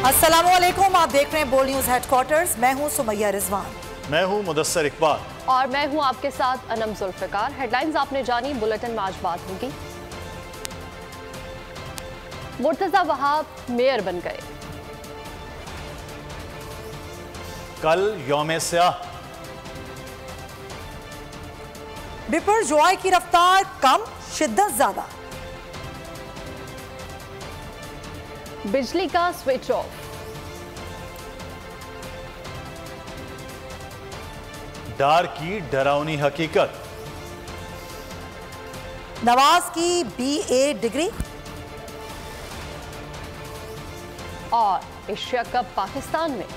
अस्सलामुअलैकुम, आप देख रहे हैं बोल न्यूज हेडक्वार्टर्स। मैं हूं सुमैया रिजवान। मैं हूं मुदस्सर इकबाल और मैं हूं आपके साथ अनम जुल्फिकार। हेडलाइंस आपने जानी, बुलेटिन में आज बात होगी। मुर्तजा वहाब मेयर बन गए। कल यौम स्याह। बिपरजॉय की रफ्तार कम, शिद्दत ज्यादा। बिजली का स्विच ऑफ। डार की डरावनी हकीकत। नवाज की BA डिग्री। और एशिया कप पाकिस्तान में।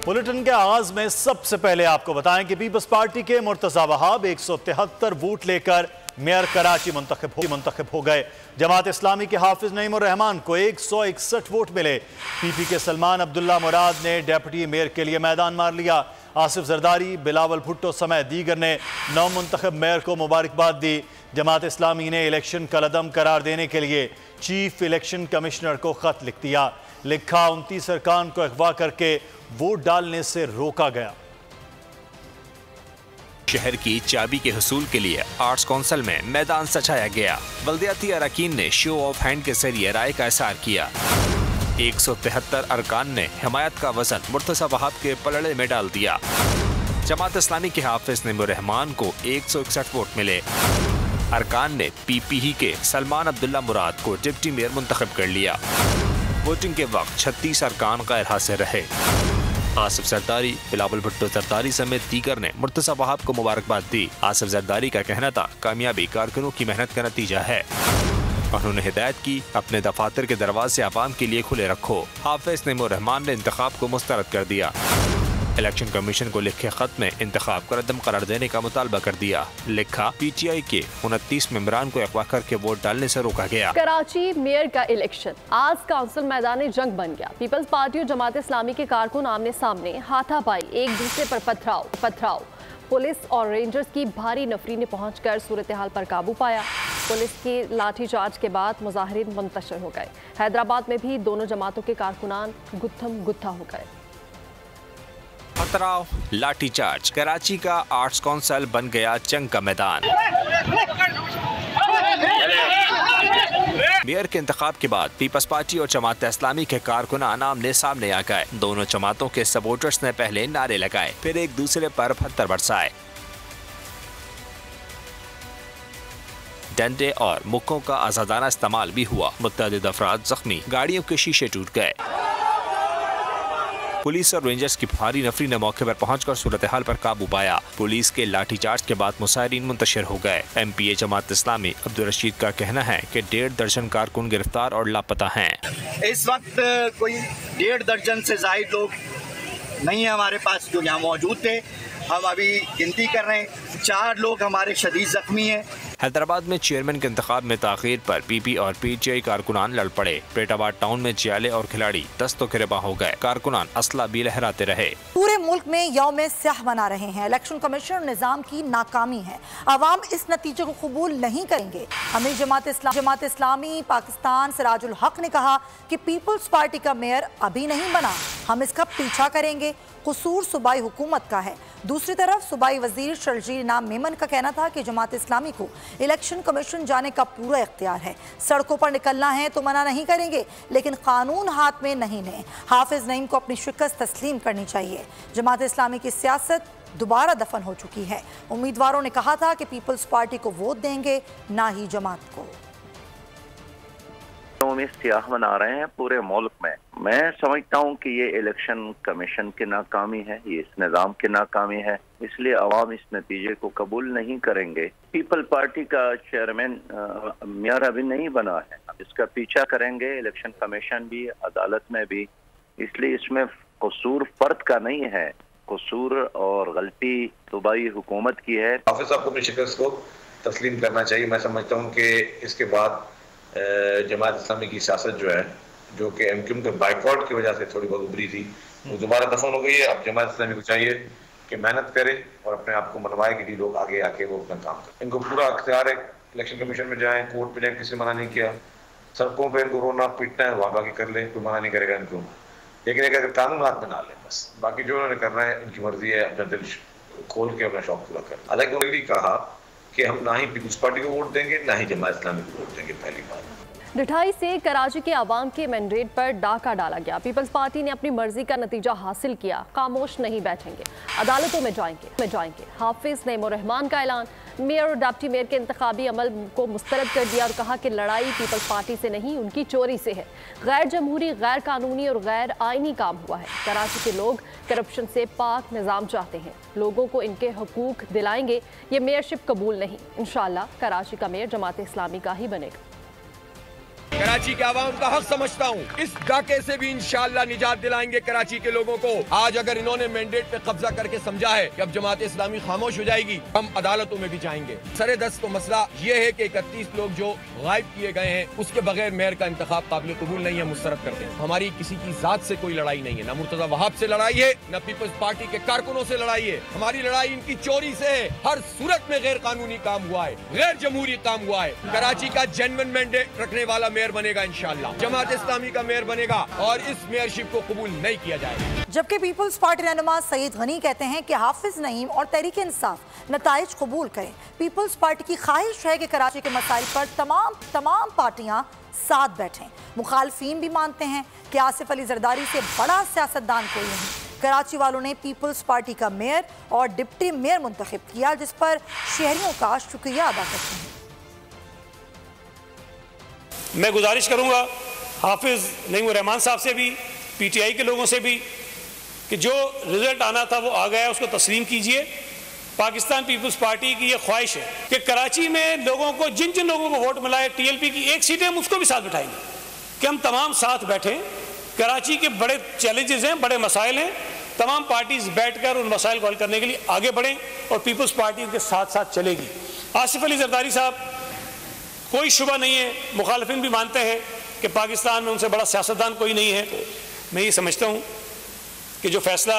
बुलेटिन के आगाज में सबसे पहले आपको बताएं कि पीपल्स पार्टी के मुर्तजा वहाब 173 वोट लेकर मेयर कराची मुंतखब हो गए। जमात इस्लामी के हाफिज नईम उर रहमान को 161 वोट मिले। पीपी के सलमान अब्दुल्ला मुराद ने डेप्यूटी मेयर के लिए मैदान मार लिया। आसिफ जरदारी, बिलावल भुट्टो समेत दीगर ने नौ मुंतखब मेयर को मुबारकबाद दी। जमात इस्लामी ने इलेक्शन कलअदम करार देने के लिए चीफ इलेक्शन कमिश्नर को खत लिख दिया। लिखा, 29 अरकान को अगवा करके वोट डालने से रोका गया। शहर की चाबी के हुसूल के लिए आर्ट्स काउंसिल में मैदान सजाया गया। बल्दियाती अरकान ने शो ऑफ हैंड के जरिए राय का इज़हार किया। 173 अरकान ने हिमायत का वजन मुर्तजा वहाब के पलड़े में डाल दिया। जमात इस्लामी के हाफिज नईम उर रहमान को 161 वोट मिले। अरकान ने PPE के सलमान अब्दुल्ला मुराद को डिप्टी मेयर मुंतखब कर लिया। वोटिंग के वक्त 36 अरकान गैर हाजिर रहे। आसिफ जरदारी, बिलावल भुट्टो जरदारी समेत दीगर ने मुर्तजा वहाब को मुबारकबाद दी। आसिफ जरदारी का कहना था, कामयाबी कारकुनों की मेहनत का नतीजा है। उन्होंने हिदायत की, अपने दफातर के दरवाजे आवाम के लिए खुले रखो। हाफिज नईम उर रहमान ने इंतखाब को मुस्तरद कर दिया। इलेक्शन कमीशन को लिखे खत में इंतखाब को रद्दम करार देने का मुतालबा कर दिया। लिखा, PTI के 29 मेंबरान को अगवा करके वोट डालने से रोका गया। कराची मेयर का इलेक्शन आज काउंसिल मैदान जंग बन गया। पीपल्स पार्टी और जमात इस्लामी के कारकुन आमने सामने हाथापाई, एक दूसरे पर पथराव। पुलिस और रेंजर्स की भारी नफरी ने पहुंचकर सूरत हाल पर काबू पाया। पुलिस की लाठीचार्ज के बाद मुजाहिरीन मुंतशिर हो गए। हैदराबाद में भी दोनों जमातों के कारकुनान गुत्थम गुत्था हो गए। पथराव, लाठीचार्ज, कराची का आर्ट्स काउंसिल बन गया जंग का मैदान। मेयर के इंतखाब के बाद पीपल्स पार्टी और जमात इस्लामी के कारकुनान आमने सामने आ गए। दोनों जमातों के सपोर्टर्स ने पहले नारे लगाए, फिर एक दूसरे पर पत्थर बरसाए। डंडे और मुक्कों का आजादाना इस्तेमाल भी हुआ। मुतअद्दिद अफराद जख्मी, गाड़ियों के शीशे टूट गए। पुलिस और रेंजर्स की भारी नफरी ने मौके पर पहुंचकर सूरत हाल पर काबू पाया। पुलिस के लाठीचार्ज के बाद मुसाहिरीन मुंतशिर हो गए। MPA जमात इस्लामी अब्दुल रशीद का कहना है कि 1.5 दर्जन कारकुन गिरफ्तार और लापता हैं। इस वक्त कोई 1.5 दर्जन से ज्यादा लोग नहीं है हमारे पास जो यहाँ मौजूद थे। हम अभी गिनती कर रहे हैं, 4 लोग हमारे शदीद जख्मी हैं। हैदराबाद में चेयरमैन के इंतखाब में ताखीर पर PP और PTI कारकुनान लड़ पड़े। पेटाबाद टाउन में जियाले और खिलाड़ी दस्तों गिरबा हो गए। कारकुनान असला भी लहराते रहे। पूरे मुल्क में यौम स्याह मना रहे हैं। इलेक्शन कमीशन निजाम की नाकामी है। अवाम इस नतीजे को कबूल नहीं करेंगे। अमीर जमात इस्लामी पाकिस्तान सिराजुल हक ने कहा कि पीपल्स पार्टी का मेयर अभी नहीं बना, हम इसका पीछा करेंगे। कसूर सूबाई हुकूमत का है। दूसरी तरफ सूबाई वजीर शर्जील इनाम मेमन का कहना था कि जमात इस्लामी को इलेक्शन कमीशन जाने का पूरा इख्तियार है। सड़कों पर निकलना है तो मना नहीं करेंगे, लेकिन कानून हाथ में नहीं लें। हाफिज नईम को अपनी शिकस्त तस्लीम करनी चाहिए। जमात इस्लामी की सियासत दोबारा दफन हो चुकी है। उम्मीदवारों ने कहा था कि पीपल्स पार्टी को वोट देंगे, ना ही जमात को। स्याह मना रहे हैं पूरे मुल्क में। मैं समझता हूं कि ये इलेक्शन कमीशन की नाकामी है, ये इस निज़ाम की नाकामी है, इसलिए अवाम इस नतीजे को कबूल नहीं करेंगे। पीपल पार्टी का चेयरमैन मेयर अभी नहीं बना है, इसका पीछा करेंगे इलेक्शन कमीशन भी, अदालत में भी। इसलिए इसमें कसूर फर्द का नहीं है, कसूर और गलती सूबाई हुकूमत की है। हाफिज साहब को अपनी शिकस्त को तस्लीम करना चाहिए। मैं समझता हूँ कि इसके बाद जमात इस्लामी की सियासत जो है, जो कि MQM के बाइकआउट की वजह से थोड़ी बहुत उभरी थी, वो दोबारा दफन हो गई है। अब जमात इस्लामी को चाहिए कि मेहनत करे और अपने आप को मनवाए कि लोग आगे आके वो अपना काम करें। इनको पूरा अख्तियार है, इलेक्शन कमीशन में जाएं, कोर्ट में जाएं, किसी ने मना नहीं किया। सड़कों पे इनको रोना पीटना है वहां बाकी कर ले, कोई मना नहीं करेगा इनको, लेकिन अगर कानून हाथ में ना ले बस, बाकी जो उन्होंने करना है इनकी मर्जी है, अपना दिल खोल के अपना शौक पूरा कर। हालांकि उन्होंने कहा कि हम ना ही पीपल्स पार्टी को वोट देंगे ना ही जमात इस्लामी को वोट देंगे। पहली बात, डिठाई से कराची के अवाम के मैंडेट पर डाका डाला गया। पीपल्स पार्टी ने अपनी मर्जी का नतीजा हासिल किया, खामोश नहीं बैठेंगे, अदालतों में जाएंगे। हाफिज नईम उर रहमान का ऐलान। मेयर और डिप्टी मेयर के इंतखाबी अमल को मुस्तरद कर दिया और कहा कि लड़ाई पीपल्स पार्टी से नहीं, उनकी चोरी से है। गैर जमहूरी, गैर कानूनी और गैर आइनी काम हुआ है। कराची के लोग करप्शन से पाक निज़ाम चाहते हैं, लोगों को इनके हकूक दिलाएंगे। ये मेयरशिप कबूल नहीं। इंशाअल्लाह कराची का मेयर जमात इस्लामी का ही बनेगा। कराची के आवाम का हक समझता हूँ, इस डाके से भी इंशाअल्लाह निजात दिलाएंगे कराची के लोगों को। आज अगर इन्होंने मैंडेट पे कब्जा करके समझा है कि अब जमात इस्लामी खामोश हो जाएगी, हम अदालतों में भी जाएंगे। सरे दस्त तो मसला ये है कि 31 लोग जो गायब किए गए हैं उसके बगैर मेयर का इंतखाब काबिल कबूल नहीं है, मुस्तरद करते हैं। हमारी किसी की जात से कोई लड़ाई नहीं है, न मुर्तजा वहाब से लड़ाई है, न पीपल्स पार्टी के कारकुनों से लड़ाई है। हमारी लड़ाई इनकी चोरी से है। हर सूरत में गैर कानूनी काम हुआ है, गैर जमहूरी काम हुआ है। कराची का जेन्युइन मैंडेट रखने वाला मेयर बनेगा इंशाअल्लाह, जमात इस्लामी का मेयर बनेगा और इस मेयरशिप को कबूल नहीं किया जाएगा। जबकि पीपल्स पार्टी रहनुमा सईद गनी कहते हैं कि हाफिज नईम और तहरीक इंसाफ नताइज कबूल करें। पीपल्स पार्टी की ख्वाहिश है कि कराची के मसाइल पर तमाम पार्टियां साथ बैठें। मुखालफीन भी मानते हैं कि आसिफ अली जरदारी से बड़ा सियासतदान कोई नहीं। कराची वालों ने पीपल्स पार्टी का मेयर और डिप्टी मेयर मुंतखब किया, जिस पर शहरियों का शुक्रिया अदा करते हैं। मैं गुजारिश करूंगा हाफिज नईम उर रहमान साहब से भी, पीटीआई के लोगों से भी, कि जो रिजल्ट आना था वो आ गया, उसको तस्लीम कीजिए। पाकिस्तान पीपल्स पार्टी की ये ख्वाहिश है कि कराची में लोगों को, जिन जिन लोगों को वोट मिला है, टीएलपी की एक सीट है, हम उसको भी साथ बिठाएंगे कि हम तमाम साथ बैठें। कराची के बड़े चैलेंजेस हैं, बड़े मसाइल हैं, तमाम पार्टीज बैठकर उन मसाइल को हल करने के लिए आगे बढ़ें और पीपल्स पार्टी उनके साथ साथ चलेगी। आसिफ अली जरदारी साहब, कोई शुबा नहीं है, मुखालिफिन भी मानते हैं कि पाकिस्तान में उनसे बड़ा सियासतदान कोई नहीं है। मैं ये समझता हूँ कि जो फैसला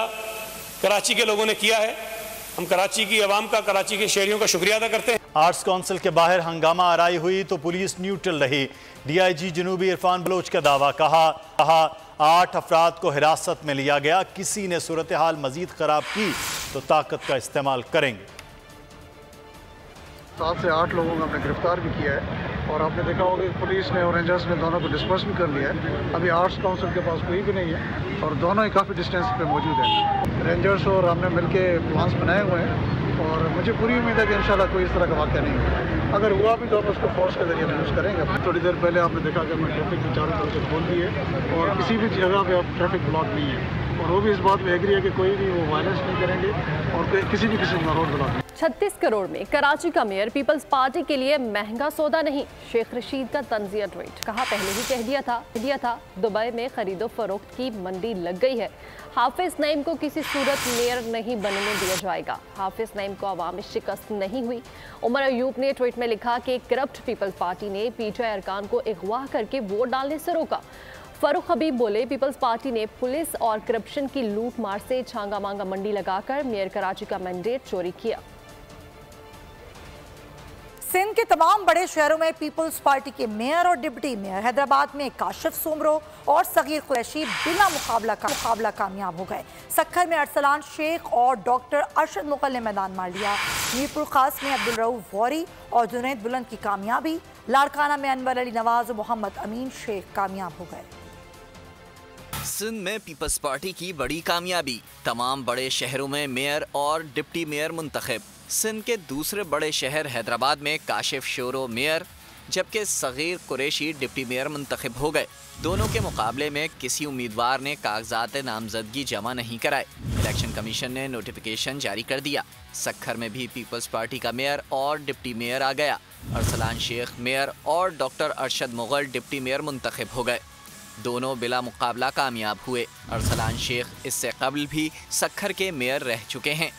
कराची के लोगों ने किया है, हम कराची की आवाम का, कराची के शहरियों का शुक्रिया अदा करते हैं। आर्ट्स काउंसिल के बाहर हंगामा आराई हुई तो पुलिस न्यूट्रल रही। डीआईजी जनूबी इरफान बलोच का दावा, कहा 8 अफराद को हिरासत में लिया गया, किसी ने सूरत हाल मजीद खराब की तो ताकत का इस्तेमाल करेंगे। 7 से 8 लोगों को हमने गिरफ्तार भी किया है और आपने देखा होगा कि पुलिस ने और रेंजर्स ने दोनों को डिस्पर्स भी कर लिया है। अभी आर्ट्स काउंसिल के पास कोई भी नहीं है और दोनों ही काफ़ी डिस्टेंस पे मौजूद हैं। रेंजर्स और हमने मिलके प्लान्स बनाए हुए हैं और मुझे पूरी उम्मीद है कि इंशाल्लाह कोई इस तरह का वाक़या नहीं होगा। अगर हुआ भी तो हम उसको फोर्स के जरिए यूज़ करेंगे। थोड़ी देर पहले आपने देखा कि हमने ट्रैफिक की चारों तरफ से खोल दी है और किसी भी जगह पर अब ट्रैफिक ब्लॉक नहीं है और वो भी इस बात में एग्री है कि कोई भी वो वायलेंस नहीं करेंगे और किसी भी किस्म का रोड ब्लॉक। 36 करोड़ में कराची का मेयर पीपल्स पार्टी के लिए महंगा सौदा नहीं। शेख रशीद का तंजिया ट्वीट, कहा पहले ही कह दिया था दुबई में खरीदो फरोख्त की मंडी लग गई है। हाफिज नईम को किसी सूरत मेयर नहीं बनने दिया जाएगा। हाफिज नईम को अवामी शिकस्त नहीं हुई। उमर अयूब ने ट्वीट में लिखा कि करप्ट पीपल्स पार्टी ने पीटीआई अरकान को अगवा करके वोट डालने से रोका। फरूख हबीब बोले, पीपल्स पार्टी ने पुलिस और करप्शन की लूट मार से छांगा मांगा मंडी लगाकर मेयर कराची का मैंडेट चोरी किया। सिंध के तमाम बड़े शहरों में पीपल्स पार्टी के मेयर और डिप्टी मेयर, हैदराबाद में काशिफ सोमरो और सगीर कुरैशी बिना मुकाबला कामयाब हो गए। सक्खर में अरसलान शेख और डॉक्टर अरशद मुगल ने मैदान मार लिया। मीरपुर खास में अब्दुल रऊफ गौरी और जुनैद बुलंद की कामयाबी। लाड़काना में अनवर अली नवाज और मोहम्मद अमीन शेख कामयाब हो गए। सिंध में पीपल्स पार्टी की बड़ी कामयाबी, तमाम बड़े शहरों में मेयर और डिप्टी मेयर मुंतखब। सिंध के दूसरे बड़े शहर हैदराबाद में काशिफ शोरो मेयर जबकि सगीर कुरैशी डिप्टी मेयर मुंतखब हो गए। दोनों के मुकाबले में किसी उम्मीदवार ने कागजात नामजदगी जमा नहीं कराए। इलेक्शन कमीशन ने नोटिफिकेशन जारी कर दिया। सक्खर में भी पीपल्स पार्टी का मेयर और डिप्टी मेयर आ गया। अरसलान शेख मेयर और doctor Arshad Mughal deputy mayor मुंतखब हो गए। दोनों बिला मुकाबला कामयाब हुए। अरसलान शेख इससे कबल भी सक्खर के मेयर रह चुके हैं।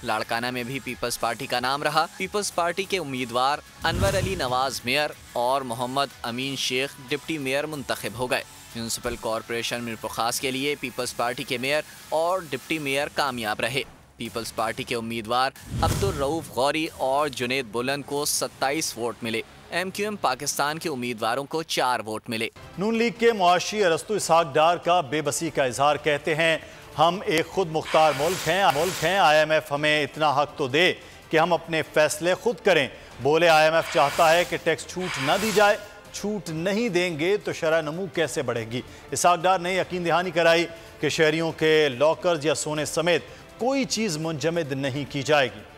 लाड़काना में भी पीपल्स पार्टी का नाम रहा। पीपल्स पार्टी के उम्मीदवार अनवर अली नवाज मेयर और मोहम्मद अमीन शेख डिप्टी मेयर मुंतखब हो गए। म्यूनसिपल कॉरपोरेशन मीरपुर खास के लिए पीपल्स पार्टी के मेयर और डिप्टी मेयर कामयाब रहे। पीपल्स पार्टी के उम्मीदवार अब्दुल रऊफ गौरी और जुनैद बुलंद को 27 वोट मिले। MQM पाकिस्तान के उम्मीदवारों को 4 वोट मिले। नून लीग के मुआशी अरस्तु इसहाक डार का बेबसी का इजहार, कहते हैं हम एक खुद मुख्तार मुल्क हैं, IMF हमें इतना हक तो दे कि हम अपने फैसले खुद करें। बोले IMF चाहता है कि टैक्स छूट न दी जाए, छूट नहीं देंगे तो शरह नमू कैसे बढ़ेगी। इसहाक डार ने यकीन दहानी कराई कि शहरियों के लॉकर्स या सोने समेत कोई चीज़ मुंजमद नहीं की जाएगी।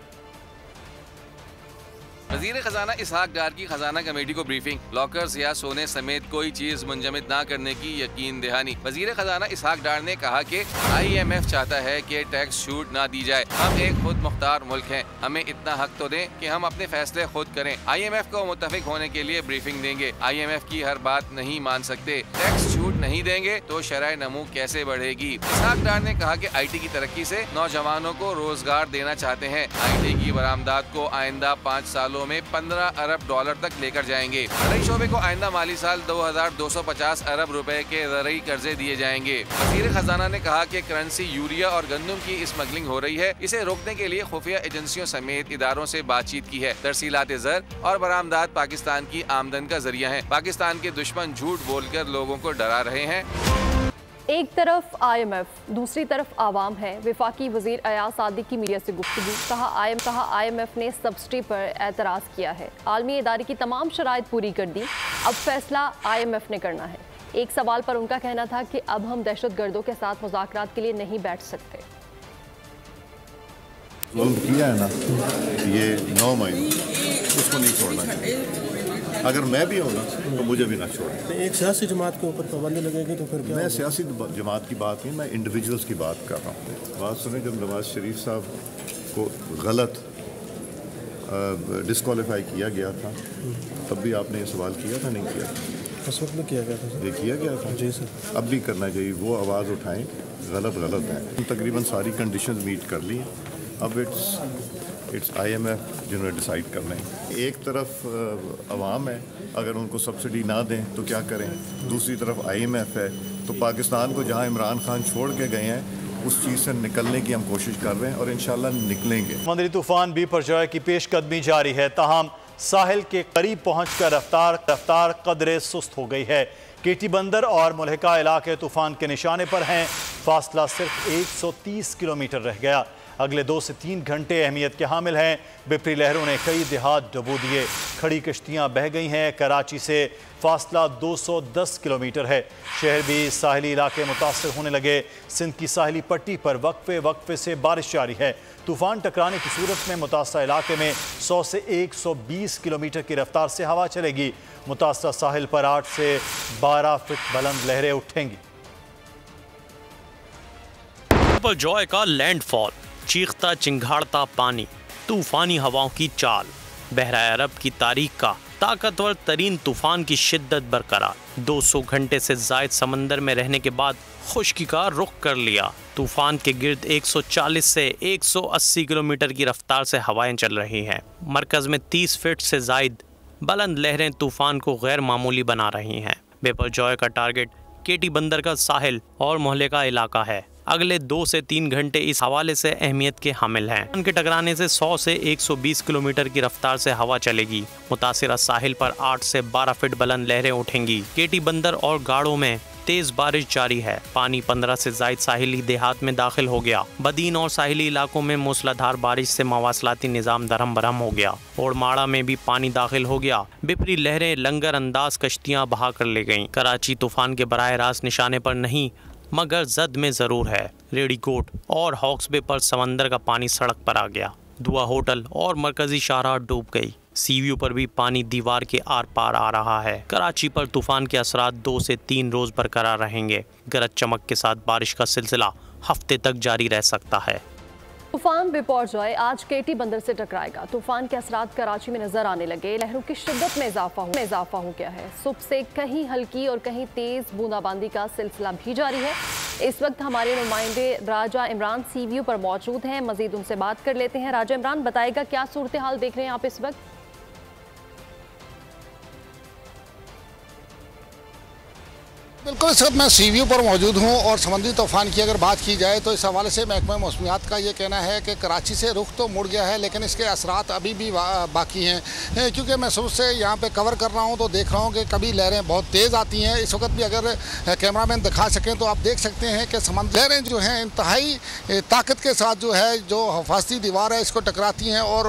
वज़ीर खजाना इसहाक डार की खजाना कमेटी को ब्रीफिंग, लॉकर्स या सोने समेत कोई चीज मुंजमद ना करने की यकीन दहानी। वज़ीर खजाना इसहाक डार ने कहा कि IMF चाहता है कि टैक्स छूट ना दी जाए। हम एक खुद मुख्तार मुल्क हैं, हमें इतना हक तो दें कि हम अपने फैसले खुद करें। IMF को मुत्तफिक होने के लिए ब्रीफिंग देंगे। IMF की हर बात नहीं मान सकते। टैक्स छूट नहीं देंगे तो शरह नमू कैसे बढ़ेगी। इसहाक डार ने कहा कि IT की तरक्की से नौजवानों को रोजगार देना चाहते हैं। IT की बरामदात को आइंदा 5 सालों में 15 अरब डॉलर तक लेकर जाएंगे। ज़राई शोबे को आइंदा माली साल 2250 अरब रुपए के ज़राई कर्जे दिए जाएंगे। वज़ीर खजाना ने कहा कि करेंसी, यूरिया और गंदम की स्मगलिंग हो रही है, इसे रोकने के लिए खुफिया एजेंसियों समेत इदारों से बातचीत की है। तरसीलात ज़र और बरामदात पाकिस्तान की आमदन का जरिया है। पाकिस्तान के दुश्मन झूठ बोलकर लोगों को डरा रहे हैं। एक तरफ IMF, दूसरी तरफ आवाम है। वफाकी वजीर अयाज सादिक की मीडिया से गुफ्तगू, कहा IMF ने सब्सिडी पर एतराज़ किया है। आलमी इदारे की तमाम शराइत पूरी कर दी, अब फैसला IMF ने करना है। एक सवाल पर उनका कहना था कि अब हम दहशत गर्दों के साथ मुज़ाकरात के लिए नहीं बैठ सकते। किया है ना ये 9 महीने, उसको नहीं छोड़ना चाहिए। अगर मैं भी हूँ ना तो मुझे भी ना छोड़ें। एक सियासी जमात के ऊपर पाबंदी लगेगी तो फिर क्या? मैं सियासी जमात की बात नहीं, मैं इंडिविजुअल्स की बात कर रहा हूँ। बात सुने, जब नवाज शरीफ साहब को गलत डिस्क्वालीफाई किया गया था तब भी आपने ये सवाल किया था, नहीं किया था? उस वक्त में किया गया था। ये किया गया था जी सर। अब भी करना चाहिए। वो आवाज़ उठाएं, गलत है। तकरीबन सारी कंडीशंस मीट कर ली। अब इट्स IMF जिन्होंने डिसाइड करना है। एक तरफ अवाम है, अगर उनको सब्सिडी ना दें तो क्या करें। दूसरी तरफ IMF है, तो पाकिस्तान को जहां इमरान खान छोड़ के गए हैं उस चीज़ से निकलने की हम कोशिश कर रहे हैं और इंशाल्लाह निकलेंगे। समुद्री तूफान बिपरजॉय की पेशकदमी जारी है, ताहम साहिल के करीब पहुंचकर रफ्तार कदरे सुस्त हो गई है। केटी बंदर और मुल्हिका इलाके तूफान के निशाने पर हैं। फासला सिर्फ 130 किलोमीटर रह गया। अगले 2 से 3 घंटे अहमियत के हामिल हैं। बिपरी लहरों ने कई देहात डुबो दिए, खड़ी कश्तियां बह गई हैं। कराची से फासला 210 किलोमीटर है। शहर भी साहिली इलाके मुतासर होने लगे। सिंध की साहिली पट्टी पर वक्फे से बारिश जारी है। तूफान टकराने की सूरत में मुतासरा इलाके में 100 से 120 किलोमीटर की रफ्तार से हवा चलेगी। मुतासरा साहिल पर 8 से 12 फीट बुलंद लहरें उठेंगी। बिपरजॉय का लैंडफॉल, चीखता चिंगाड़ता पानी, तूफानी हवाओं की चाल, बहरा अरब की तारीख का ताकतवर तरीन तूफान की शिद्दत बरकरार। 200 घंटे से जायद समंदर में रहने के बाद खुश्की का रुख कर लिया। तूफान के गिर्द 140 से 180 किलोमीटर की रफ्तार से हवाएं चल रही हैं। मरकज में 30 फीट से जायद बुलंद लहरें तूफान को गैर मामूली बना रही हैं। बिपरजॉय का टारगेट केटी बंदर का साहिल और मोहल्ले का इलाका है। अगले 2 से 3 घंटे इस हवाले से अहमियत के हामिल हैं। उनके टकराने से 100 से 120 किलोमीटर की रफ्तार से हवा चलेगी। मुतासिरा साहिल पर 8 से 12 फीट बुलंद लहरें उठेंगी। केटी बंदर और गाड़ों में तेज बारिश जारी है। पानी 15 से जायद साहिली देहात में दाखिल हो गया। बदीन और साहिली इलाकों में मूसलाधार बारिश से मवासलाती निज़ाम दरहम बरहम हो गया और माड़ा में भी पानी दाखिल हो गया। बिपरी लहरें लंगर अंदाज कश्तियां बहा कर ले गईं। कराची तूफान के बराह रास्त निशाने पर नहीं मगर जद में ज़रूर है। रेडीकोट और हॉक्स बे पर समंदर का पानी सड़क पर आ गया। दुआ होटल और मरकजी शाहराह डूब गई। सीव्यू पर भी पानी दीवार के आर पार आ रहा है। कराची पर तूफान के असरात 2 से 3 रोज बरकरार रहेंगे। गरज चमक के साथ बारिश का सिलसिला हफ्ते तक जारी रह सकता है। तूफान बिपरजॉय आज केटी बंदर से टकराएगा। तूफान के असरात कराची में नजर आने लगे। लहरों की शिद्दत में इजाफा हो गया है। सुबह से कहीं हल्की और कहीं तेज बूंदाबांदी का सिलसिला भी जारी है। इस वक्त हमारे नुमाइंदे राजा इमरान सीव्यू पर मौजूद हैं। मजीद उनसे बात कर लेते हैं। राजा इमरान, बताएगा क्या सूरत हाल देख रहे हैं आप इस वक्त? बिल्कुल, इस वक्त मैं सीवीयू पर मौजूद हूं और समुद्री तूफान की अगर बात की जाए तो इस हवाले से महकमा मौसमियात का ये कहना है कि कराची से रुख तो मुड़ गया है, लेकिन इसके असरात अभी भी बाकी हैं। क्योंकि मैं सुबह से यहाँ पे कवर कर रहा हूँ तो देख रहा हूँ कि कभी लहरें बहुत तेज़ आती हैं। इस वक्त भी अगर कैमरामैन दिखा सकें तो आप देख सकते हैं कि समुद्री लहरें जो हैं इंतहाई ताकत के साथ जो है जो हिफाजती दीवार है इसको टकराती हैं और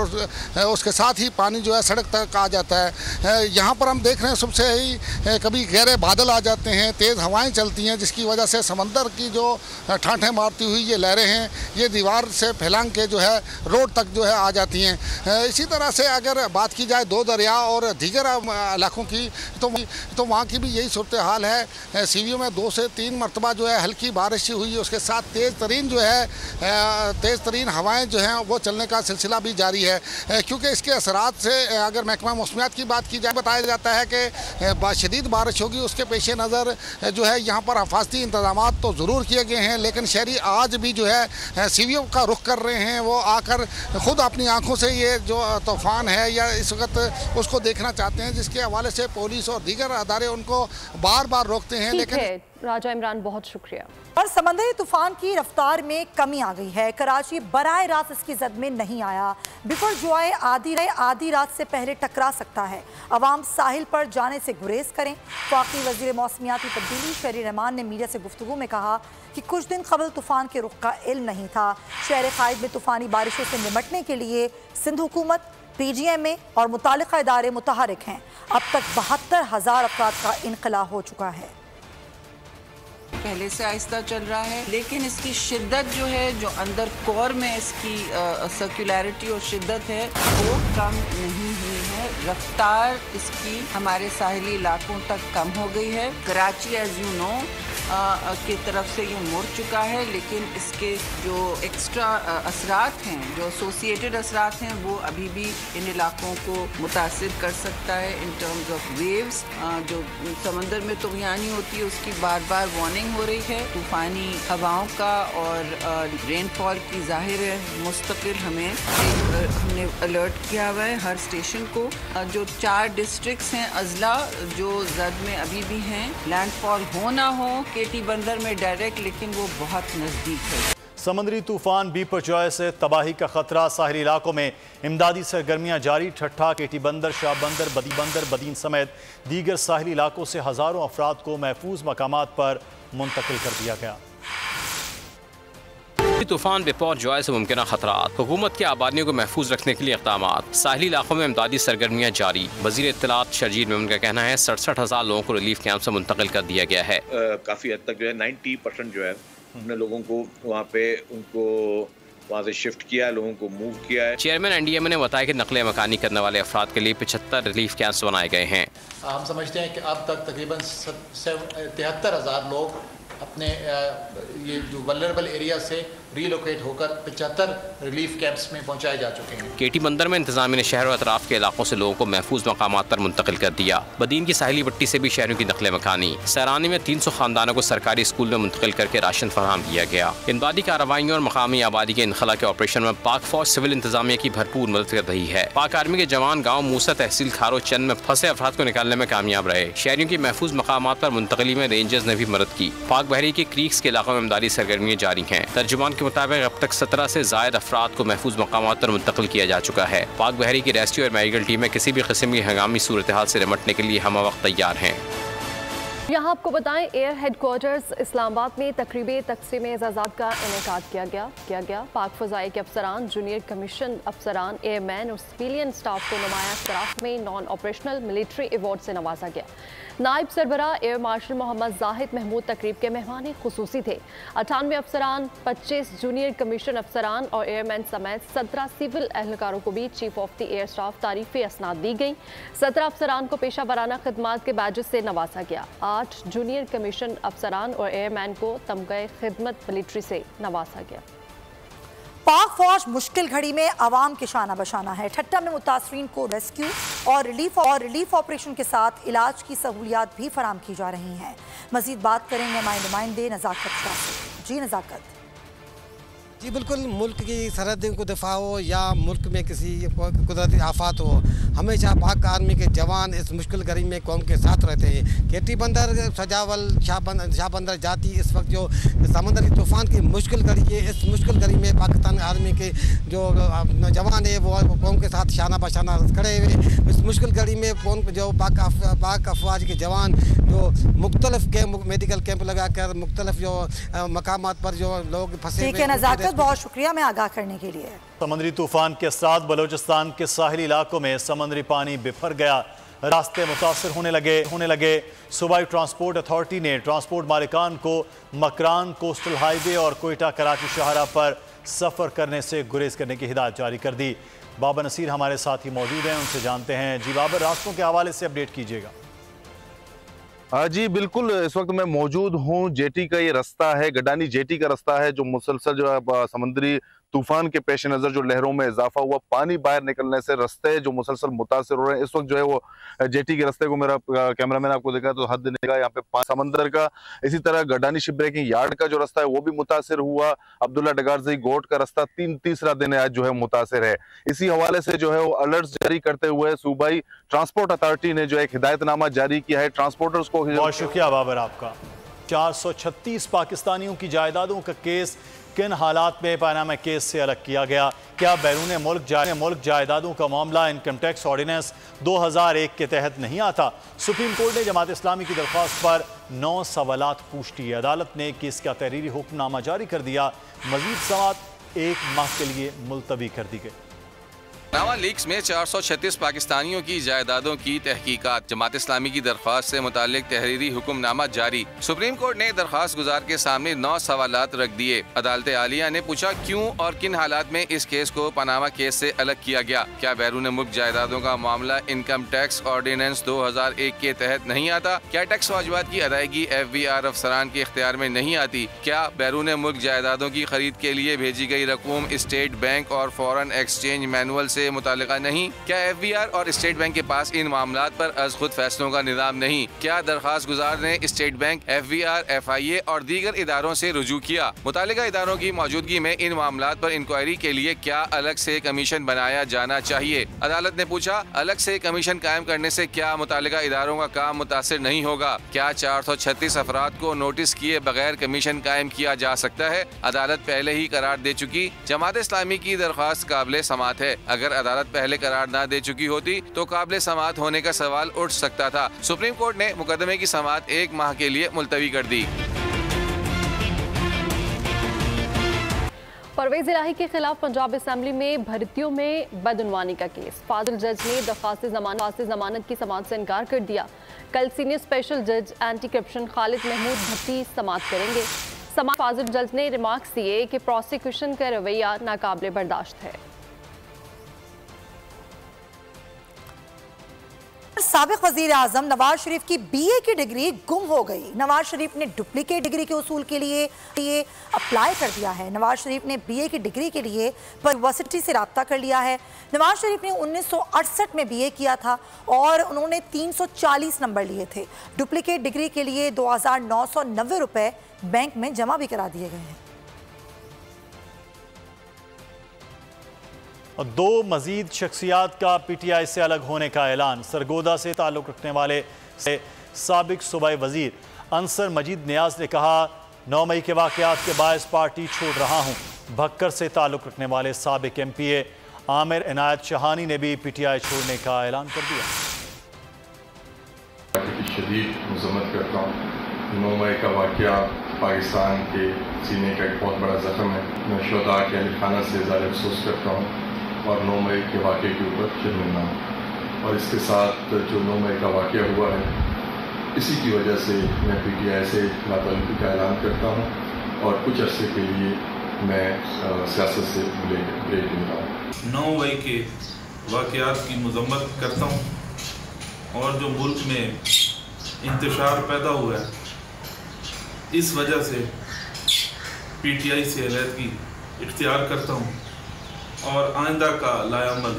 उसके साथ ही पानी जो है सड़क तक आ जाता है। यहाँ पर हम देख रहे हैं सुबह से ही कभी गहरे बादल आ जाते हैं, तेज़ हवाएं चलती हैं, जिसकी वजह से समंदर की जो ठाठें मारती हुई ये लहरें हैं ये दीवार से फैलांग के जो है रोड तक जो है आ जाती हैं। इसी तरह से अगर बात की जाए दो दरिया और दीगर इलाकों की तो वहाँ की भी यही सूरत हाल है। सीवीयू में 2 से 3 मरतबा जो है हल्की बारिश हुई है, उसके साथ तेज़ तरीन हवाएँ जो हैं वो चलने का सिलसिला भी जारी है। क्योंकि इसके असरात से अगर महकमा मौसमियात की बात की जाए बताया जाता है कि शदीद बारिश होगी, उसके पेश नज़र जो है यहाँ पर हिफाजती इंतजाम तो ज़रूर किए गए हैं, लेकिन शहरी आज भी जो है सीवीयू का रुख कर रहे हैं। वो आकर खुद अपनी आंखों से ये जो तूफ़ान है या इस वक्त उसको देखना चाहते हैं, जिसके हवाले से पुलिस और दीगर अदारे उनको बार बार रोकते हैं। लेकिन राजा इमरान, बहुत शुक्रिया। और समंदरी तूफान की रफ्तार में कमी आ गई है। कराची बराह रास्त इसकी जद में नहीं आया। बिपरजॉय आधी रात से पहले टकरा सकता है। अवाम साहिल पर जाने से गुरेज करें। वफाकी वज़ीर मौसमियाती तब्दीली शहरी रहमान ने मीडिया से गुफ्तगू में कहा कि कुछ दिन कबल तूफान के रुख का इल्म नहीं था। शहर खाइद में तूफानी बारिशों से निमटने के लिए सिंध हुकूमत, PGMA और मुतालिका इदारे मुतहरिक हैं। अब तक 72,000 अफराद का इनकला हो चुका है। पहले से आहिस्ता चल रहा है, लेकिन इसकी शिद्दत जो है, जो अंदर कोर में इसकी सर्कुलरिटी और शिद्दत है वो कम नहीं हुई है। रफ्तार इसकी हमारे साहिली इलाकों तक कम हो गई है। कराची एज यू नो की तरफ से ये मुड़ चुका है, लेकिन इसके जो एक्स्ट्रा असरात हैं, जो एसोसिएटेड असरात हैं, वो अभी भी इन इलाकों को मुतासिर कर सकता है इन टर्म्स ऑफ वेव्स। जो समंदर में तुग़यानी होती है उसकी बार बार वार्निंग हो रही है तूफ़ानी हवाओं का और रेनफॉल की। ज़ाहिर है मुस्तकिल हमने अलर्ट किया हुआ है हर स्टेशन को। जो 4 डिस्ट्रिक्ट्स हैं अजला जो जद में अभी भी हैं, लैंडफॉल हो ना हो केटी बंदर में डायरेक्ट, लेकिन वो बहुत नज़दीक है। समुद्री तूफान बिपरजॉय से तबाही का खतरा। साहिली इलाकों में इमदादी सरगर्मियां जारी। ठट्ठा, केटी बंदर, शाह बंदर, बदीन समेत दीगर साहिली इलाकों से हज़ारों अफराद को महफूज मकामात पर मुंतकिल कर दिया गया। तूफान बिपरजॉय से मुमकिन खतरात। हुकूमत की आबादियों को महफूज रखने के लिए इक़दाम। साहिली इलाकों में इमदादी सरगर्मियाँ जारी। वज़ीर इत्तलात शरजील मेमन का कहना है 67,000 लोगों को रिलीफ कैंप से मुंतकिल कर दिया गया है। काफ़ी हद तक जो है 90% जो है हमने लोगों को वहाँ पे उनको वहाँ से शिफ्ट किया, लोगों को मूव किया है। चेयरमैन NDMA ने बताया कि नकल मकानी करने वाले अफराद के लिए 75 रिलीफ कैंप्स बनाए गए हैं। हम समझते हैं कि अब तक तकरीबन 73,000 लोग अपने ये जो वल्नरेबल एरिया से रीलोकेट होकर 75 रिलीफ कैंप्स में पहुंचाए जा चुके हैं। केटी बंदर में इंतजामिया ने शहर और अतराफ के इलाकों से लोगों को महफूज मकामात पर मुंतकिल कर दिया। बदीन की साहिली पट्टी से भी शहरों की नकल मकानी। सैरानी में 300 खानदानों को सरकारी स्कूल में मुंतकिल करके राशन फराहम किया गया। इमदादी कार्रवाइयों और मकामी आबादी के इनखला के ऑपरेशन में पाक फौज सिविल इंतजामिया की भरपूर मदद कर रही है। पाक आर्मी के जवान गाँव मूसा तहसील खारो चंद में फंसे अफराद को निकालने में कामयाब रहे। शहरियों की महफूज मकामात पर मुंतकली में रेंजर्स ने भी मदद की। पाक बहरी के क्रीक्स के इलाकों में इमदादी सरगर्मियाँ जारी हैं। तर्जुमान के मुताबिक अब तक 17 से ज़ायद अफराद को महफूज मकामात पर मुंतकिल किया जा चुका है। पाक बहरी की रेस्क्यू और मेडिकल टीमें किसी भी किस्म की हंगामी सूरत हाल से निपटने के लिए हम वक्त तैयार हैं। यहाँ आपको बताएं, एयर हेडक्वार्टर्स इस्लामाबाद में तकरीबी तकसीम एजाज़ात का इनेकाद किया गया। पाक फ़ज़ाई के अफसरान, जूनियर कमीशन अफसरान, एयरमैन और सिविलियन स्टाफ को नुमाया शराफ़त में नॉन ऑपरेशनल मिलिट्री अवार्ड से नवाजा गया। नायब सरबरा एयर मार्शल मोहम्मद जाहिद महमूद तकरीब के मेहमान खुसूसी थे। 98 अफसरान, 25 जूनियर कमीशन अफसरान और एयरमैन समेत 17 सिविल एहलकारों को भी chief of the air staff तारीफ़ी असनाद दी गई। 17 अफसरान को पेशा वराना खिदमात के बैजेस से नवाजा गया। 8 जूनियर कमीशन अफसरान और एयरमैन को तमग़े खिदमत मिलिट्री से नवाजा गया। पाक फौज मुश्किल घड़ी में आवाम के शाना बशाना है। ठट्टा में मुतासरीन को रेस्क्यू और रिलीफ ऑपरेशन के साथ इलाज की सहूलियात भी फराम की जा रही हैं। मजीद बात करेंगे हमारे नुमाइंदे नज़ाकत शाह से। जी नज़ाकत। जी बिल्कुल, मुल्क की सरहदों को दिफा हो या मुल्क में किसी कुदरती आफात हो, हमेशा पाक आर्मी के जवान इस मुश्किल घड़ी में कौम के साथ रहते हैं। केटी बंदर, सजावल, शाह बंदर जाती इस वक्त जो समंदरी तूफ़ान की मुश्किल घड़ी है, इस मुश्किल घड़ी में पाकिस्तान आर्मी के जो जवान है वो कौम के साथ शाना बशाना खड़े हुए। इस मुश्किल घड़ी में जो पाक अफवाज के जवान जो मुख्तलिफ कैंप, मेडिकल कैंप लगा कर मुख्तलिफ जो मकामात पर जो लोग फंसे हुए। बहुत शुक्रिया मैं आगाह करने के लिए। समुद्री तूफान के साथ बलूचिस्तान के साहिली इलाकों में समुद्री पानी बिफर गया, रास्ते मुतासर होने लगे। सूबाई ट्रांसपोर्ट अथॉरिटी ने ट्रांसपोर्ट मालिकान को मकरान कोस्टल हाईवे और कोयटा कराची शाहरा पर सफ़र करने से गुरेज करने की हिदायत जारी कर दी। बाबर नसीर हमारे साथ ही मौजूद हैं, उनसे जानते हैं। जी बाबर, रास्तों के हवाले से अपडेट कीजिएगा। जी बिल्कुल, इस वक्त मैं मौजूद हूँ जेटी का ये रास्ता है, गडानी जेटी का रास्ता है जो मुसलसल जो है समुद्री तूफान के पेश नज़र जो लहरों में इजाफा हुआ, पानी बाहर निकलने से रास्ते जो मुसलसल मुतासर हो रहे हैं। इस वक्त जो है वो जेटी के रास्ते को मेरा कैमरामैन आपको देखा तो हद निगाह यहाँ पे समंदर का, इसी तरह गडानी शिप ब्रेकिंग यार्ड का जो रास्ता है वो भी मुतासर हुआ। अब्दुल्ला डगारज़ई गोट का रास्ता तीसरा दिन आज जो है मुतासर है। इसी हवाले से जो है वो अलर्ट जारी करते हुए सूबाई ट्रांसपोर्ट अथॉरिटी ने जो एक हिदायतनामा जारी किया है ट्रांसपोर्टर्स को। बहुत शुक्रिया बाबर आपका। 436 पाकिस्तानियों की जायदादों का केस किन हालात में पनामा केस से अलग किया गया? क्या बैरून मुल्क जायदादों का मामला इनकम टैक्स ऑर्डिनेंस 2001 के तहत नहीं आता? सुप्रीम कोर्ट ने जमात इस्लामी की दरख्वास्त पर 9 सवालात पूछ लिए। अदालत ने केस का तहरीरी हुक्मनामा जारी कर दिया। मजीद समाअत 1 माह के लिए मुलतवी कर दी गई। पनामा लीक्स में 436 पाकिस्तानियों की जायदादों की तहकीकात, जमात इस्लामी की दरख्वास्त से मुतालिक तहरीरी हुक्मनामा जारी। सुप्रीम कोर्ट ने दरख्वास्त गुजार के सामने 9 सवालात रख दिए। अदालत आलिया ने पूछा क्यों और किन हालात में इस केस को पनामा केस से अलग किया गया। क्या बैरून मुल्क जायदादों का मामला इनकम टैक्स ऑर्डिनेंस 2001 के तहत नहीं आता? क्या टैक्स वाजिबात की अदायगी FVR अफसरान के इख्तियार में नहीं आती? क्या बैरून मुल्क जायदादों की खरीद के लिए भेजी गई रकूम स्टेट बैंक और फॉरेन एक्सचेंज मैनुअल से मुतालिका नहीं? क्या FVR और स्टेट बैंक के पास इन मामलात पर अज खुद फैसलों का निज़ाम नहीं? क्या दरख्वास्त गुजार ने स्टेट बैंक, FVR, FIA और दीगर इदारों से रुजू किया? मुतालिका इदारों की मौजूदगी में इन मामलात पर इंक्वायरी के लिए क्या अलग से कमीशन बनाया जाना चाहिए? अदालत ने पूछा अलग से कमीशन कायम करने से क्या मुतालिका इदारों का काम मुतासिर नहीं होगा? क्या 436 अफराद को नोटिस किए बगैर कमीशन कायम किया जा सकता है? अदालत पहले ही करार दे चुकी। जमात इस्लामी की दरख्वास्त काबिल समाअत है। अगर अदालत पहले करार ना दे चुकी होती तो काबिल समाअत होने का सवाल उठ सकता था। सुप्रीम कोर्ट ने मुकदमे की समाअत 1 माह के लिए मुलतवी कर दी। परवेज इलाही के खिलाफ पंजाब असेंबली में भर्तियों में बदउनवानी का केस। फाजिल जज ने दरख्वास्त जमानत की समाअत से इनकार कर दिया। कल सीनियर स्पेशल जज एंटी करप्शन खालिद महमूद भट्टी समाअत करेंगे। फाजिल जज ने रिमार्क्स दिए कि प्रोसिक्यूशन का रवैया नाकाबिले बर्दाश्त है। साबिक वजीर आजम नवाज शरीफ की BA की डिग्री गुम हो गई। नवाज शरीफ ने डुप्लीकेट डिग्री के उसूल के लिए अप्लाई कर दिया है। नवाज शरीफ ने BA की डिग्री के लिए यूनिवर्सिटी से रब्ता कर लिया है। नवाज शरीफ ने 1968 में BA किया था और उन्होंने 340 नंबर लिए थे। डुप्लीकेट डिग्री के लिए 2990 रुपए बैंक में जमा भी करा दिए गए हैं। और 2 मजीद शख्सियात का PTI से अलग होने का ऐलान। सरगोदा से ताल्लुक़ रखने वाले साबिक सूबाई वजीर अंसर मजीद नियाज ने कहा 9 मई के वाक़यात के बायस पार्टी छोड़ रहा हूँ। भक्कर से ताल्लुक़ रखने वाले साबिक MPA आमिर इनायत शहानी ने भी PTI छोड़ने का ऐलान कर दिया। शदीद मज़म्मत करता हूँ। 9 मई का वाक़या पाकिस्तान के सीने का एक बहुत बड़ा ज़ख्म है। मैं शुहदा के अहल खाना से ज़्यादा अफसोस करता हूँ और 9 मई के वाक़े के ऊपर शर्मिंदा हूँ। और इसके साथ जो 9 मई का वाक़या हुआ है इसी की वजह से मैं PTI से लाताल्लुक़ी का ऐलान करता हूँ और कुछ अर्से के लिए मैं सियासत से ब्रेक लेता हूँ। 9 मई के वाक़यात की मज़म्मत करता हूँ और जो मुल्क में इंतशार पैदा हुआ है इस वजह से PTI से अलहदगी इख्तियार करता हूँ और आइंदा का लायामल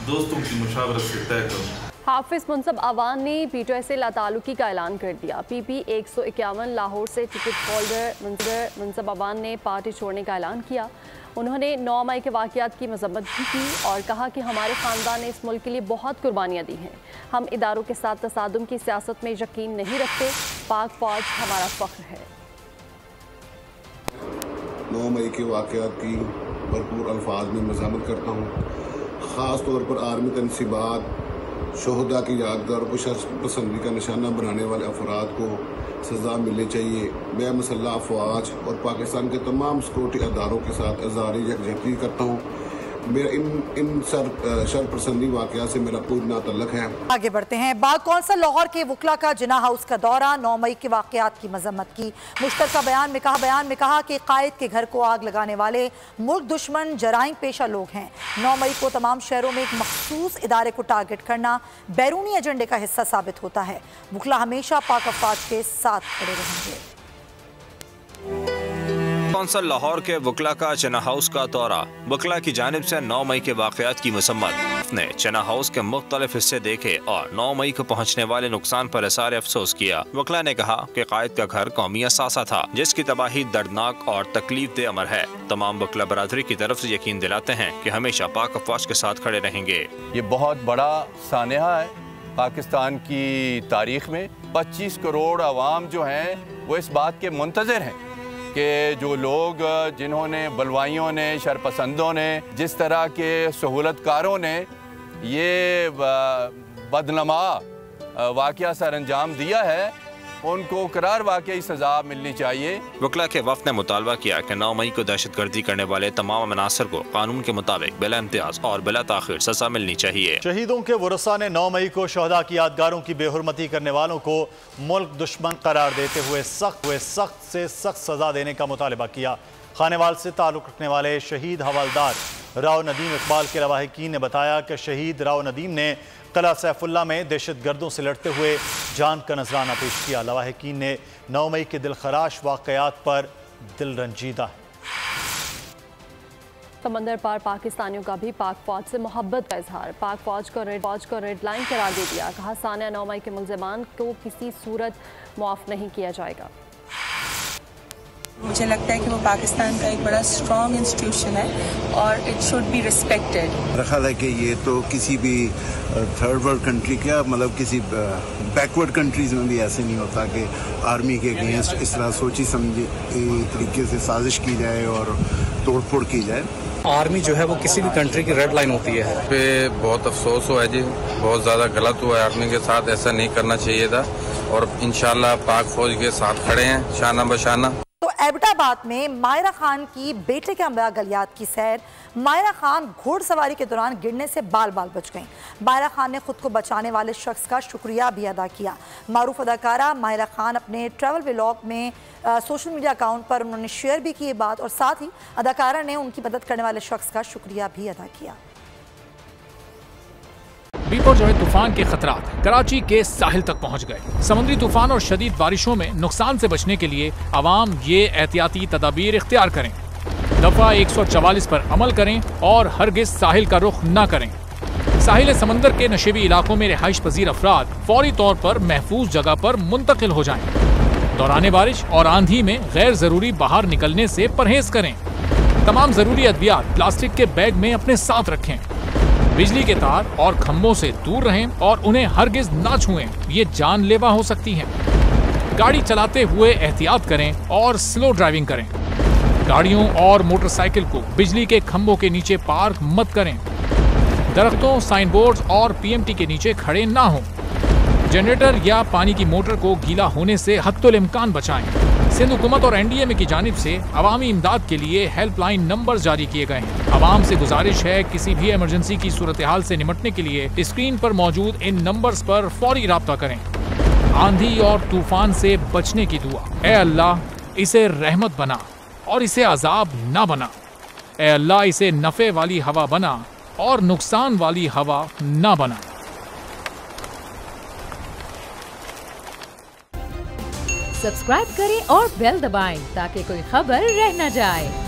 दोस्तों की मुशावरत से तय करूँ। हाफिज मुनसब अवान ने पीटीआई से लाताल्लुकी का ऐलान कर दिया। पीपी 151 लाहौर से टिकट होल्डर मुनसब अवान ने पार्टी छोड़ने का ऐलान किया। उन्होंने 9 मई के वाक़यात की मजम्मत भी की और कहा कि हमारे ख़ानदान ने इस मुल्क के लिए बहुत कुर्बानियाँ दी हैं। हम इदारों के साथ तसादुम की सियासत में यकीन नहीं रखते। पाक फ़ौज हमारा फ़ख्र है। 9 मई के वाक़यात की भरपूर अल्फाज में मज़म्मत करता हूँ। ख़ास तौर पर आर्मी तनसीबात, शोहदा की यादगार को शर्त पसंदी का निशाना बनाने वाले अफराद को सज़ा मिलनी चाहिए। मैं मुसल्लह अफवाज और पाकिस्तान के तमाम सिक्योरिटी अदारों के साथ इज़हार यकजहती करता हूँ। मेरा इन शरपसंदी वाक़या से मेरा कोई नातल्लुक़ है। आगे बढ़ते हैं। बाग कौंसिल लाहौर के वकला का जिन्ना हाउस का दौरा, 9 मई के वाक़यात की मजम्मत की। मुश्तरका बयान में कहा कि कायद के घर को आग लगाने वाले मुल्क दुश्मन जराइम पेशा लोग हैं। 9 मई को तमाम शहरों में एक मखसूस इदारे को टारगेट करना बैरूनी एजेंडे का हिस्सा साबित होता है। वकला हमेशा पाक अफवाज के साथ खड़े रहेंगे। कौंसिल लाहौर के वकला का चना हाउस का दौरा, वकला की जानिब से 9 मई के वाक़यात की मसम्मत ने चना हाउस के मुख्तलिफ हिस्से देखे और 9 मई को पहुँचने वाले नुकसान पर इज़हार अफसोस किया। वकला ने कहा कि कायद का घर कौमी असासा था जिसकी तबाही दर्दनाक और तकलीफ दे अमर है। तमाम वकला बरादरी की तरफ से यकीन दिलाते हैं कि हमेशा पाक अफवाज के साथ खड़े रहेंगे। ये बहुत बड़ा सानहा है पाकिस्तान की तारीख में। 25 करोड़ आवाम जो हैं वो इस बात के मुंतज़िर हैं कि जो लोग जिन्होंने बलवाइयों ने, शरपसंदों ने, जिस तरह के सहूलतकारों ने ये बदनमा वाक़या सर अंजाम दिया है, उनको करार वाकई सजा मिलनी चाहिए। वकला के वफ़द ने मुतालबा किया कि 9 मई को दहशतगर्दी करने वाले तमाम अनासर को कानून के मुताबिक बिला इम्तियाज और बिला ताख़िर सजा मिलनी चाहिए। शहीदों के वरसा ने 9 मई को शहदा की यादगारों की बेहुरमती करने वालों को मुल्क दुश्मन करार देते हुए सख्त से सख्त सजा देने का मुतालबा किया। खानेवाल से ताल्लुक़ रखने वाले शहीद हवालदार राव नदीम इकबाल के लवाहिकीन ने बताया कि शहीद राव नदीम ने किला सैफुल्ला में दहशतगर्दों से लड़ते हुए जान का नजराना पेश किया। लवाहिकीन ने 9 मई के दिलखराश वाक़यात पर दिल रंजीदा है। समंदर पार पाकिस्तानियों का भी पाक फौज से मोहब्बत का इजहार। पाक फौज को रेड लाइन करार दे दिया। कहा सानिया 9 मई के मुल्ज़िमान को किसी सूरत मुआफ़ नहीं किया जाएगा। मुझे लगता है कि वो पाकिस्तान का एक बड़ा स्ट्रॉन्ग इंस्टीट्यूशन है और इट शुड बी रिस्पेक्टेड। मेरा ख्याल है कि ये तो किसी भी थर्ड वर्ल्ड कंट्री का, मतलब किसी बैकवर्ड कंट्रीज में भी ऐसे नहीं होता कि आर्मी के अगेंस्ट इस तरह सोची समझी तरीके से साजिश की जाए और तोड़फोड़ की जाए। आर्मी जो है वो किसी भी कंट्री की रेड लाइन होती है। पे बहुत अफसोस हुआ है जी, बहुत ज़्यादा गलत हुआ है आर्मी के साथ, ऐसा नहीं करना चाहिए था और इंशाल्लाह पाक फौज के साथ खड़े हैं शाना बशाना। तो एबटाबाद में मायरा खान की बेटे के अम्बिया गलियात की सैर। मायरा खान घोड़सवारी के दौरान गिरने से बाल बाल बच गईं। मायरा खान ने खुद को बचाने वाले शख्स का शुक्रिया भी अदा किया। मारूफ अदाकारा मायरा खान अपने ट्रैवल व्लॉग में सोशल मीडिया अकाउंट पर उन्होंने शेयर भी की बात और साथ ही अदाकारा ने उनकी मदद करने वाले शख्स का शुक्रिया भी अदा किया। बिपरजॉय तूफान के खतरात कराची के साहिल तक पहुंच गए। समुद्री तूफान और शदीद बारिशों में नुकसान से बचने के लिए आवाम ये एहतियाती तदाबीर इख्तियार करें। दफा 144 पर अमल करें और हरगिज साहिल का रुख न करें। साहिल समंदर के नशेबी इलाकों में रिहाइश पजीर अफराद फौरी तौर पर महफूज जगह पर मुंतकिल हो जाएं। दौरान बारिश और आंधी में गैर जरूरी बाहर निकलने से परहेज करें। तमाम जरूरी अद्वियात प्लास्टिक के बैग में अपने साथ रखें। बिजली के तार और खंभों से दूर रहें और उन्हें हरगिज ना छुएं, ये जानलेवा हो सकती हैं। गाड़ी चलाते हुए एहतियात करें और स्लो ड्राइविंग करें। गाड़ियों और मोटरसाइकिल को बिजली के खंभों के नीचे पार्क मत करें। दरख्तों, साइन बोर्ड्स और पीएमटी के नीचे खड़े ना हों। जनरेटर या पानी की मोटर को गीला होने से हत्तुल इम्कान बचाएं। सिंध हुकूमत और एनडीएमए की जानिब से अवामी इमदाद के लिए हेल्पलाइन नंबर जारी किए गए हैं। आवाम से गुजारिश है किसी भी इमरजेंसी की सूरत हाल से निपटने के लिए स्क्रीन पर मौजूद इन नंबर्स पर फौरी राब्ता करें। आंधी और तूफान से बचने की दुआ। ए अल्लाह, इसे रहमत बना और इसे अजाब ना बना। ए अल्लाह, इसे नफे वाली हवा बना और नुकसान वाली हवा ना बना। सब्सक्राइब करें और बेल दबाएं ताकि कोई खबर रह न जाए।